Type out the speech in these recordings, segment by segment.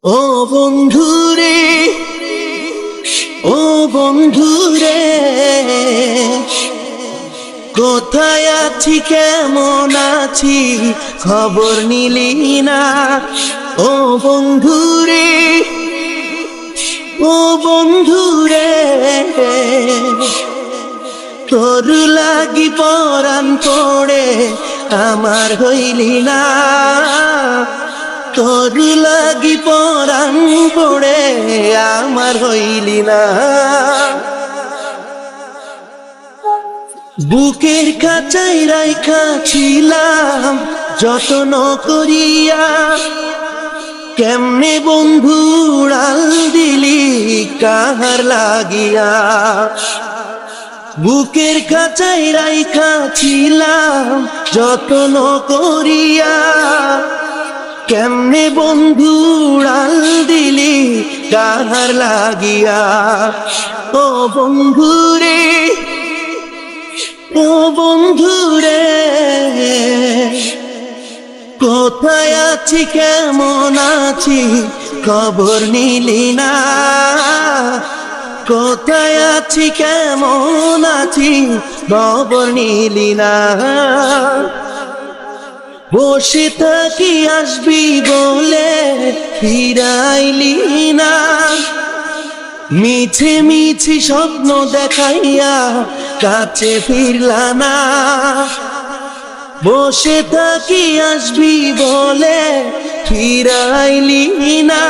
ও বন্ধুরে, ও বন্ধুরে, কোথায় আছি কেমন আছি খবর নিলি না। ও বন্ধুরে, ও বন্ধুরে, তোর লাগি পরাণ পড়ে আমার হইলি না। তোর লাগি পরাণ পড়ে আমার হইলি না। বুকের কাছাই রাইখা ছিলাম যত্ন করিয়া, কেমনে বন্ধু উড়াল দিলি কাহার লাগিয়া। বুকের কাছাই রাইখা ছিলাম যত্ন করিয়া, কেমনে বন্ধু উড়াল দিলি কাহার লাগিয়া। ও বন্ধুরে, ও বন্ধুরে, কোথায় আছি কেমন আছি খবর নিলি না। কোথায় আছি কেমন আছি খবর নিলি না। বসে থাকি আসবি বলে ফিরাইলি না। মিছে মিছি স্বপ্ন দেখাইয়া কাছে ফিরলা না। বসে থাকি আসবি বলে ফিরাইলি না।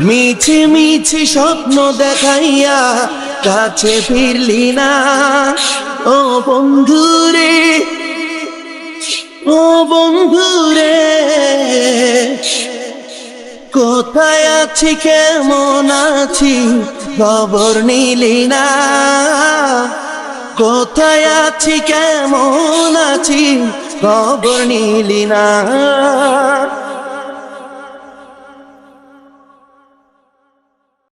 মিছে মিছি স্বপ্ন দেখাইয়া কাছে ফিরলি না। ও বন্ধুরে, ও বন্ধুরে, কোথায় আছি কেমন আছি খবর নিলি না। কোথায় আছি কেমন আছি খবর নিলি না।